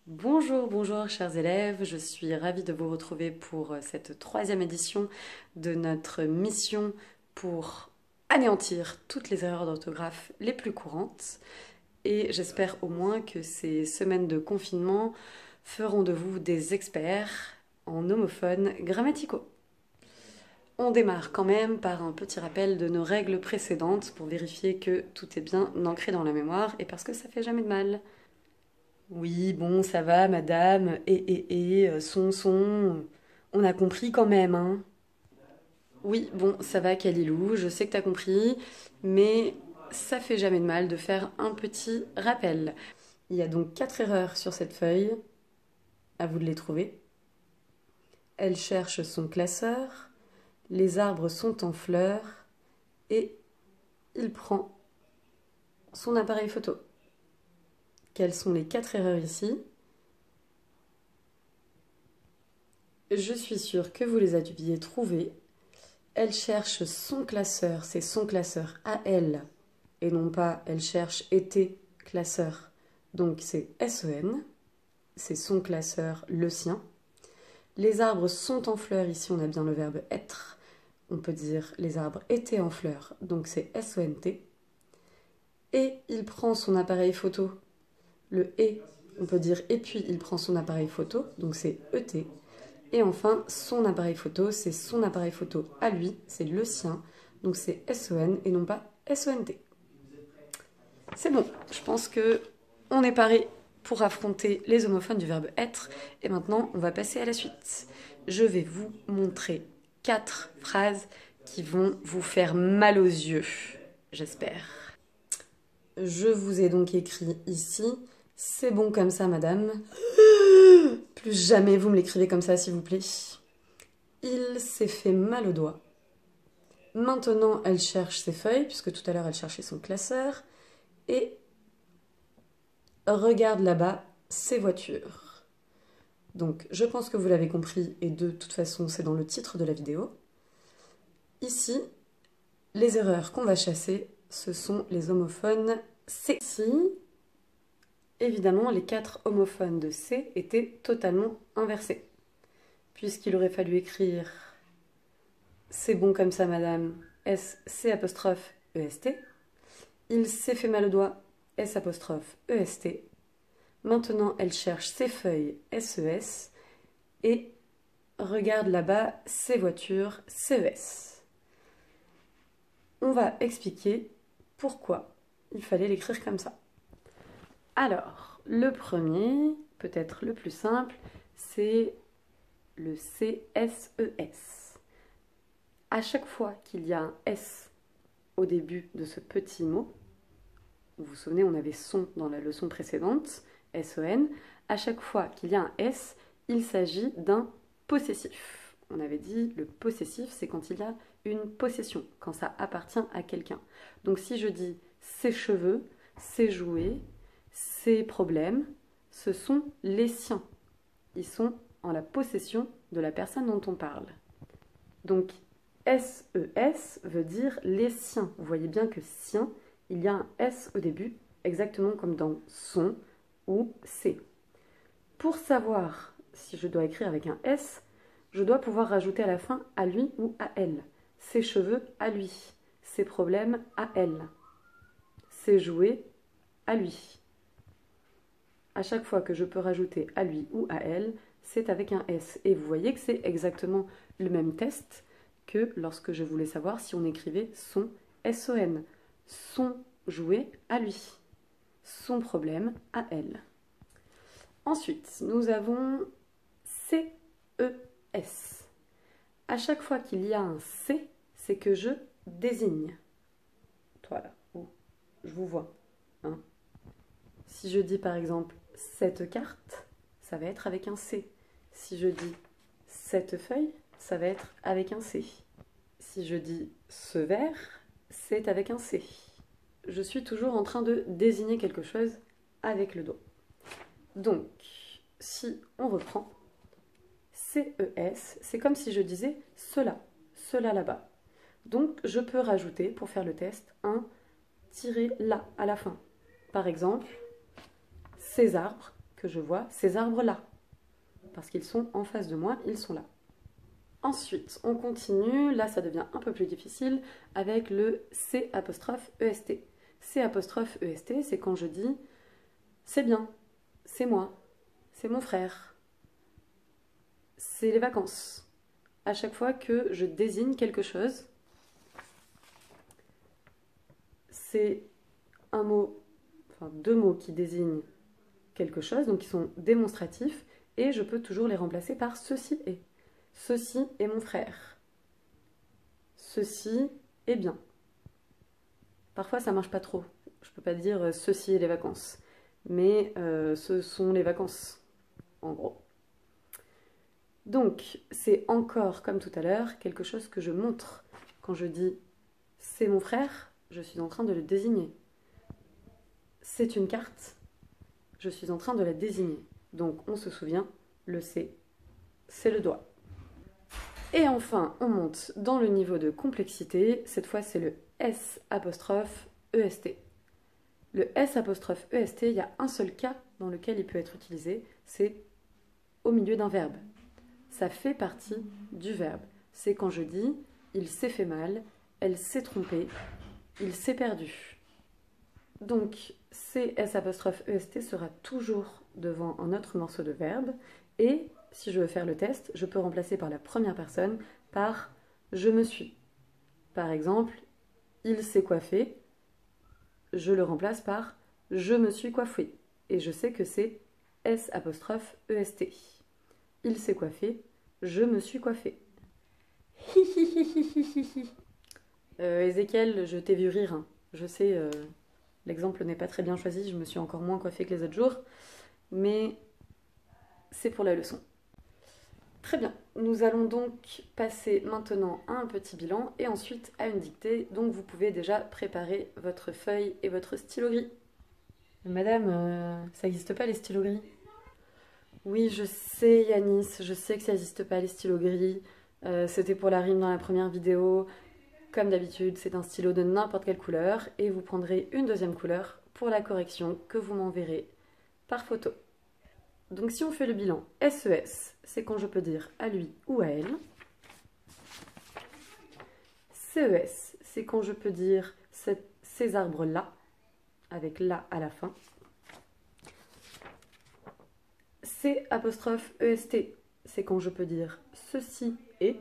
Bonjour, bonjour chers élèves, je suis ravie de vous retrouver pour cette troisième édition de notre mission pour anéantir toutes les erreurs d'orthographe les plus courantes et j'espère au moins que ces semaines de confinement feront de vous des experts en homophones grammaticaux. On démarre quand même par un petit rappel de nos règles précédentes pour vérifier que tout est bien ancré dans la mémoire et parce que ça fait jamais de mal. Oui, bon, ça va, madame. Son. On a compris quand même, hein. Oui, bon, ça va, Kalilou, je sais que t'as compris, mais ça fait jamais de mal de faire un petit rappel. Il y a donc 4 erreurs sur cette feuille. À vous de les trouver. Elle cherche son classeur, les arbres sont en fleurs, et il prend son appareil photo. Quelles sont les 4 erreurs ici? Je suis sûre que vous les aviez trouvées. Elle cherche son classeur, c'est son classeur à elle, et non pas elle cherche était classeur. Donc c'est SEN, c'est son classeur, le sien. Les arbres sont en fleurs, ici on a bien le verbe être. On peut dire les arbres étaient en fleurs, donc c'est SENT. Et il prend son appareil photo. Le et, on peut dire et puis il prend son appareil photo, donc c'est ET. Et enfin, son appareil photo, c'est son appareil photo à lui, c'est le sien, donc c'est SON et non pas SONT. C'est bon, je pense que on est paré pour affronter les homophones du verbe être, et maintenant on va passer à la suite. Je vais vous montrer 4 phrases qui vont vous faire mal aux yeux, j'espère. Je vous ai donc écrit ici, c'est bon comme ça madame. Plus jamais vous me l'écrivez comme ça s'il vous plaît. Il s'est fait mal au doigt. Maintenant, elle cherche ses feuilles, puisque tout à l'heure, elle cherchait son classeur. Et regarde là-bas ses voitures. Donc, je pense que vous l'avez compris, et de toute façon, c'est dans le titre de la vidéo. Ici, les erreurs qu'on va chasser, ce sont les homophones C. Ici, évidemment, les 4 homophones de C étaient totalement inversés, puisqu'il aurait fallu écrire c'est bon comme ça, madame, S-C apostrophe E-S-T. Il s'est fait mal au doigt, S apostrophe E-S-T. Maintenant, elle cherche ses feuilles, S-E-S. Et regarde là-bas ses voitures, C-E-S. On va expliquer pourquoi il fallait l'écrire comme ça. Alors, le premier, peut-être le plus simple, c'est le C-S-E-S. À chaque fois qu'il y a un S au début de ce petit mot, vous vous souvenez, on avait son dans la leçon précédente, S-O-N, à chaque fois qu'il y a un S, il s'agit d'un possessif. On avait dit le possessif, c'est quand il y a une possession, quand ça appartient à quelqu'un. Donc si je dis ses cheveux, ses jouets, ses problèmes, ce sont les siens. Ils sont en la possession de la personne dont on parle. Donc S-E-S veut dire les siens. Vous voyez bien que sien, il y a un S au début, exactement comme dans son ou c'est. Pour savoir si je dois écrire avec un S, je dois pouvoir rajouter à la fin à lui ou à elle. Ses cheveux à lui, ses problèmes à elle, ses jouets à lui. À chaque fois que je peux rajouter à lui ou à elle, c'est avec un S. Et vous voyez que c'est exactement le même test que lorsque je voulais savoir si on écrivait son S-O-N. Son jouet à lui, son problème à elle. Ensuite, nous avons C-E-S. À chaque fois qu'il y a un C, c'est que je désigne. Voilà, je vous vois. Hein. Si je dis par exemple cette carte, ça va être avec un C. Si je dis cette feuille, ça va être avec un C. Si je dis ce verre, c'est avec un C. Je suis toujours en train de désigner quelque chose avec le doigt. Donc, si on reprend, CES, c'est comme si je disais cela, cela là-bas. Donc, je peux rajouter, pour faire le test, un tiré là à la fin. Par exemple, ces arbres que je vois ces arbres-là. Parce qu'ils sont en face de moi, ils sont là. Ensuite, on continue, là ça devient un peu plus difficile, avec le C''EST. C''EST, c'est quand je dis c'est bien, c'est moi, c'est mon frère, c'est les vacances. À chaque fois que je désigne quelque chose, c'est un mot, enfin deux mots qui désignent quelque chose, donc qui sont démonstratifs, et je peux toujours les remplacer par ceci est. Ceci est mon frère. Ceci est bien. Parfois ça marche pas trop. Je peux pas dire ceci est les vacances. Mais ce sont les vacances, en gros. Donc c'est encore, comme tout à l'heure, quelque chose que je montre. Quand je dis c'est mon frère, je suis en train de le désigner. C'est une carte, je suis en train de la désigner. Donc on se souvient, le C, c'est le doigt. Et enfin, on monte dans le niveau de complexité. Cette fois, c'est le S''EST. Le S''EST, il y a un seul cas dans lequel il peut être utilisé, c'est au milieu d'un verbe. Ça fait partie du verbe. C'est quand je dis il s'est fait mal, elle s'est trompée, il s'est perdu. Donc, C''EST sera toujours devant un autre morceau de verbe. Et si je veux faire le test, je peux remplacer par la première personne par je me suis. Par exemple, il s'est coiffé, je le remplace par je me suis coiffé. Et je sais que c'est S''EST. Il s'est coiffé, je me suis coiffé. Ézéchiel, je t'ai vu rire. Hein. Je sais, l'exemple n'est pas très bien choisi, je me suis encore moins coiffée que les autres jours, mais c'est pour la leçon. Très bien, nous allons donc passer maintenant à un petit bilan et ensuite à une dictée, donc vous pouvez déjà préparer votre feuille et votre stylo gris. Madame, ça n'existe pas les stylos gris? Oui, je sais Yanis, je sais que ça n'existe pas les stylos gris, c'était pour la rime dans la première vidéo. Comme d'habitude, c'est un stylo de n'importe quelle couleur et vous prendrez une deuxième couleur pour la correction que vous m'enverrez par photo. Donc si on fait le bilan, SES, c'est quand je peux dire à lui ou à elle. CES, c'est quand je peux dire ces arbres-là, avec là à la fin. C''EST, c'est quand je peux dire ceci est.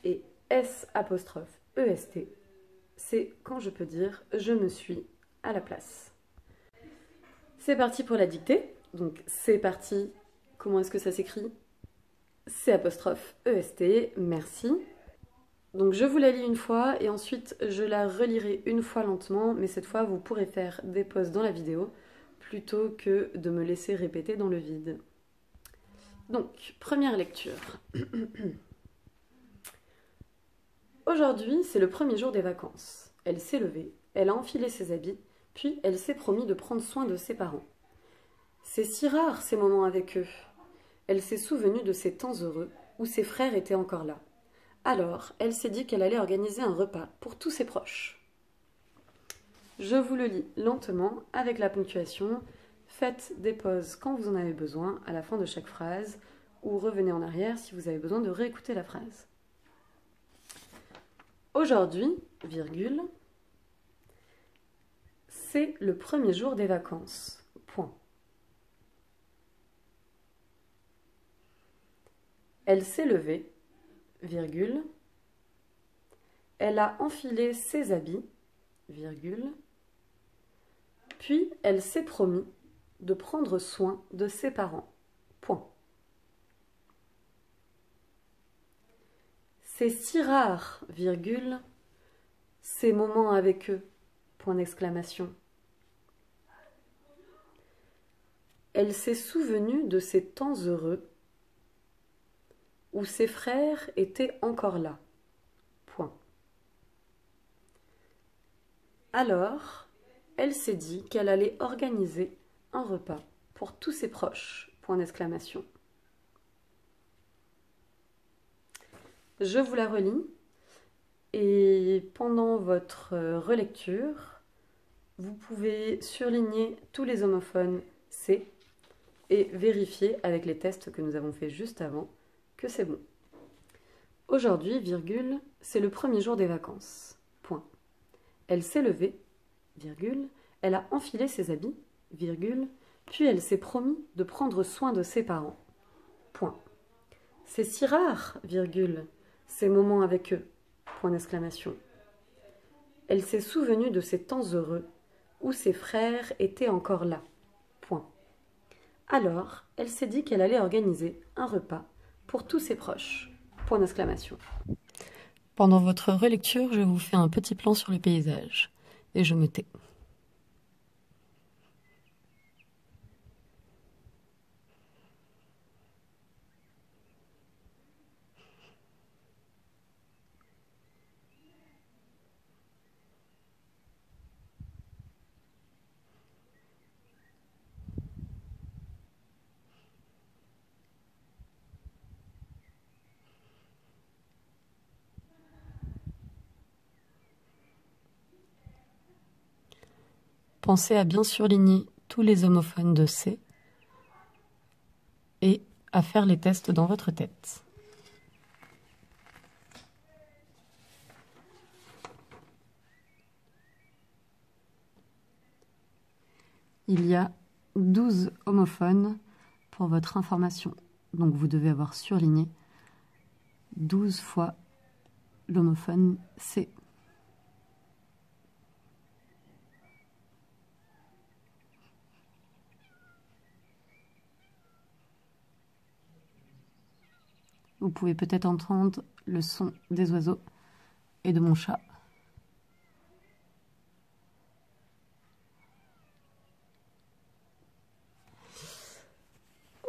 Et S''EST, c'est quand je peux dire je me suis à la place. C'est parti pour la dictée. Donc c'est parti. Comment est-ce que ça s'écrit? C''EST, merci. Donc je vous la lis une fois et ensuite je la relirai une fois lentement, mais cette fois vous pourrez faire des pauses dans la vidéo plutôt que de me laisser répéter dans le vide. Donc, première lecture. Aujourd'hui, c'est le premier jour des vacances. Elle s'est levée, elle a enfilé ses habits, puis elle s'est promis de prendre soin de ses parents. C'est si rare ces moments avec eux. Elle s'est souvenue de ces temps heureux où ses frères étaient encore là. Alors, elle s'est dit qu'elle allait organiser un repas pour tous ses proches. Je vous le lis lentement avec la ponctuation. Faites des pauses quand vous en avez besoin à la fin de chaque phrase ou revenez en arrière si vous avez besoin de réécouter la phrase. Aujourd'hui, virgule, c'est le premier jour des vacances. Point. Elle s'est levée, virgule. Elle a enfilé ses habits, virgule. Puis elle s'est promis de prendre soin de ses parents. Point. C'est si rare, virgule, ces moments avec eux. Point d'exclamation. Elle s'est souvenue de ces temps heureux où ses frères étaient encore là. Point. Alors, elle s'est dit qu'elle allait organiser un repas pour tous ses proches. Point d'exclamation. Je vous la relis et pendant votre relecture, vous pouvez surligner tous les homophones C et vérifier avec les tests que nous avons fait juste avant que c'est bon. Aujourd'hui, virgule, c'est le premier jour des vacances. Point. Elle s'est levée, virgule, elle a enfilé ses habits, virgule, puis elle s'est promis de prendre soin de ses parents. Point. C'est si rare, virgule, ces moments avec eux. Point d'exclamation. Elle s'est souvenue de ces temps heureux où ses frères étaient encore là. Point. Alors, elle s'est dit qu'elle allait organiser un repas pour tous ses proches. Point d'exclamation. Pendant votre relecture, je vous fais un petit plan sur le paysage. Et je me tais. Pensez à bien surligner tous les homophones de C et à faire les tests dans votre tête. Il y a 12 homophones pour votre information. Donc vous devez avoir surligné 12 fois l'homophone C. Vous pouvez peut-être entendre le son des oiseaux et de mon chat.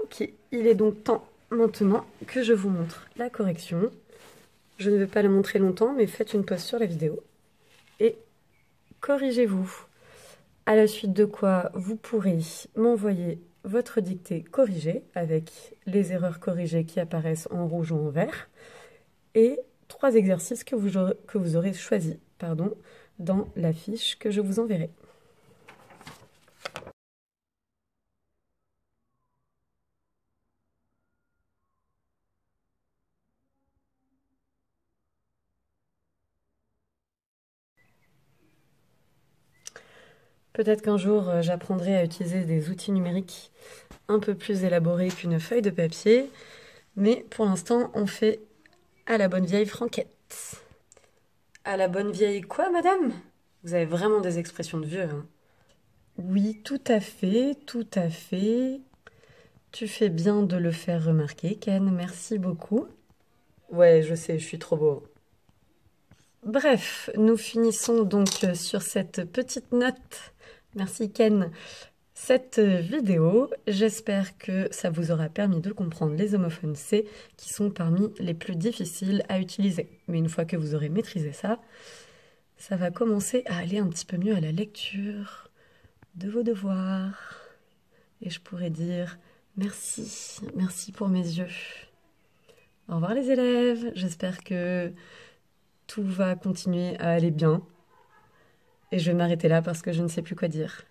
Ok, il est donc temps maintenant que je vous montre la correction. Je ne vais pas la montrer longtemps, mais faites une pause sur la vidéo et corrigez-vous. À la suite de quoi, vous pourrez m'envoyer votre dictée corrigée avec les erreurs corrigées qui apparaissent en rouge ou en vert et 3 exercices que vous aurez choisis dans la fiche que je vous enverrai. Peut-être qu'un jour, j'apprendrai à utiliser des outils numériques un peu plus élaborés qu'une feuille de papier, mais pour l'instant, on fait à la bonne vieille franquette. À la bonne vieille quoi, madame? Vous avez vraiment des expressions de vieux, hein. Oui, tout à fait, tout à fait. Tu fais bien de le faire remarquer, Ken, merci beaucoup. Ouais, je sais, je suis trop beau. Bref, nous finissons donc sur cette petite note. Merci Ken. Cette vidéo, j'espère que ça vous aura permis de comprendre les homophones C qui sont parmi les plus difficiles à utiliser. Mais une fois que vous aurez maîtrisé ça, ça va commencer à aller un petit peu mieux à la lecture de vos devoirs. Et je pourrais dire merci, merci pour mes yeux. Au revoir les élèves, j'espère que tout va continuer à aller bien. Et je vais m'arrêter là parce que je ne sais plus quoi dire.